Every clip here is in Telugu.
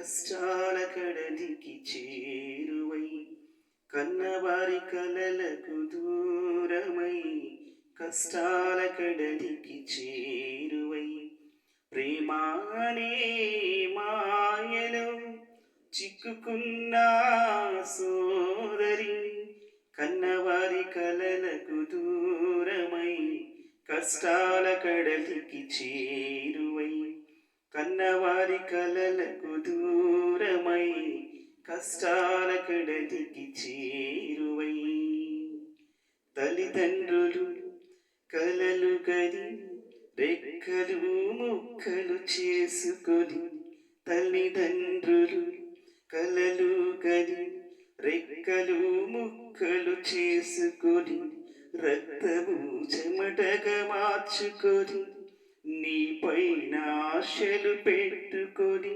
కష్టాల కడలికి చేరువై కన్నవారి కలలకు దూరమై కష్టాల కడలికి చేరువై ప్రేమానే మాయలో చిక్కుకున్న సోదరి కన్నవారి కలలకు దూరమై కష్టాల కడలికి చేరువై కన్నవారి కలలకు దూరమై కష్టాల కడలికి చేరువై తల్లిదండ్రులు కలలు కది రెక్కలు ముక్కలు చేసుకొని తల్లిదండ్రులు కలలు కది రెక్కలు ముక్కలు చేసుకొని రక్తము చెమటగా మార్చుకొని నీపైన ఆశలు పెట్టుకొని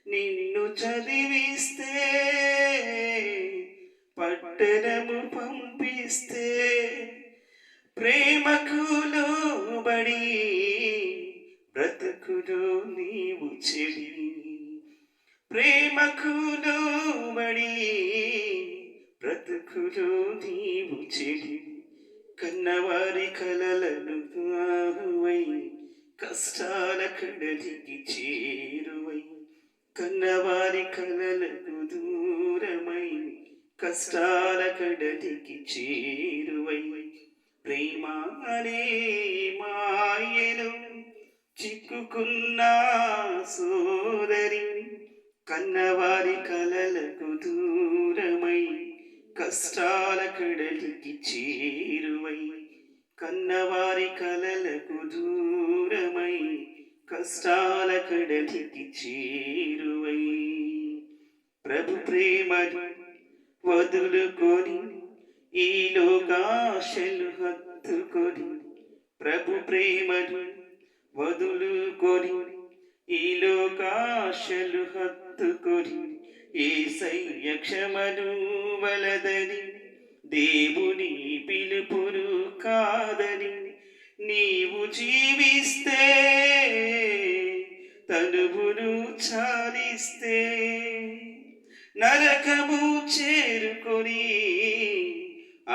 నిన్ను చదివిస్తే పట్టణము పంపిస్తే ప్రేమకు లోబడి బ్రతుకులో నీవు చెడి ప్రేమకు లోబడి బ్రతుకులో నీవు చెడి కన్నవారి కలలను ఆహువై కష్టాల కడలికి చేరువై కన్నవారి కలలకు దూరమై కష్టాల కడలికి చేరువై ప్రేమానే మాయలో చిక్కుకున్న సోదరి కన్నవారి కలలకు దూరమై కష్టాల కడలికి చేరువై కన్నవారి కలలకు దూరమై కష్టాల కడలికి చేరువై ప్రభు ప్రేమను వదులుకొని ఈ లోకాశలు హత్తుకొని ప్రభు ప్రేమను వదులుకొని ఈ లోకాశలు హత్తుకొని యేసయ్య క్షమను వలదని దేవుని పిలుపును కాదని నీవు జీవిస్తే తనువును చాలిస్తే నరకము చేరుకొని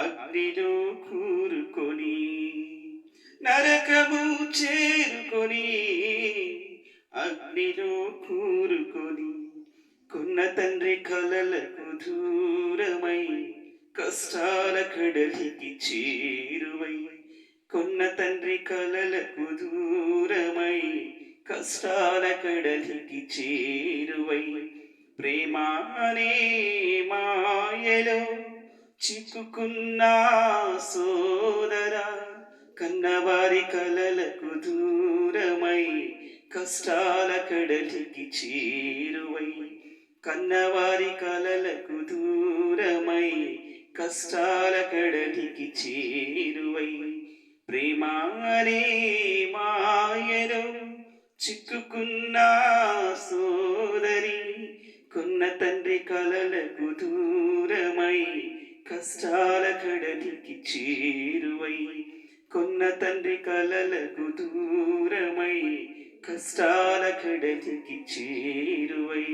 అగ్నిలో కూరుకొని నరకము చేరుకొని అగ్నిలో కూరుకొని కొన్న తండ్రి కలలకు దూరమై కష్టాల కడలికి చేరువై కొన్న తండ్రి కలలకు దూరమై కష్టాల కడలికి చేరువై ప్రేమానే మాయలో చిక్కుకున్న సోదరా కన్నవారి కలలకు దూరమై కష్టాల కడలికి చేరువై కన్నవారి కలలకు దూరమై కష్టాల కడలికి చేరువై ప్రేమానే మాయలో చిక్కుకున్న సోదరి కొన్న తండ్రి కలలకు దూరమై కష్టాల కడలికి చేరువై కొన్న తండ్రి కలలకు దూరమై కష్టాల కడలికి చేరువై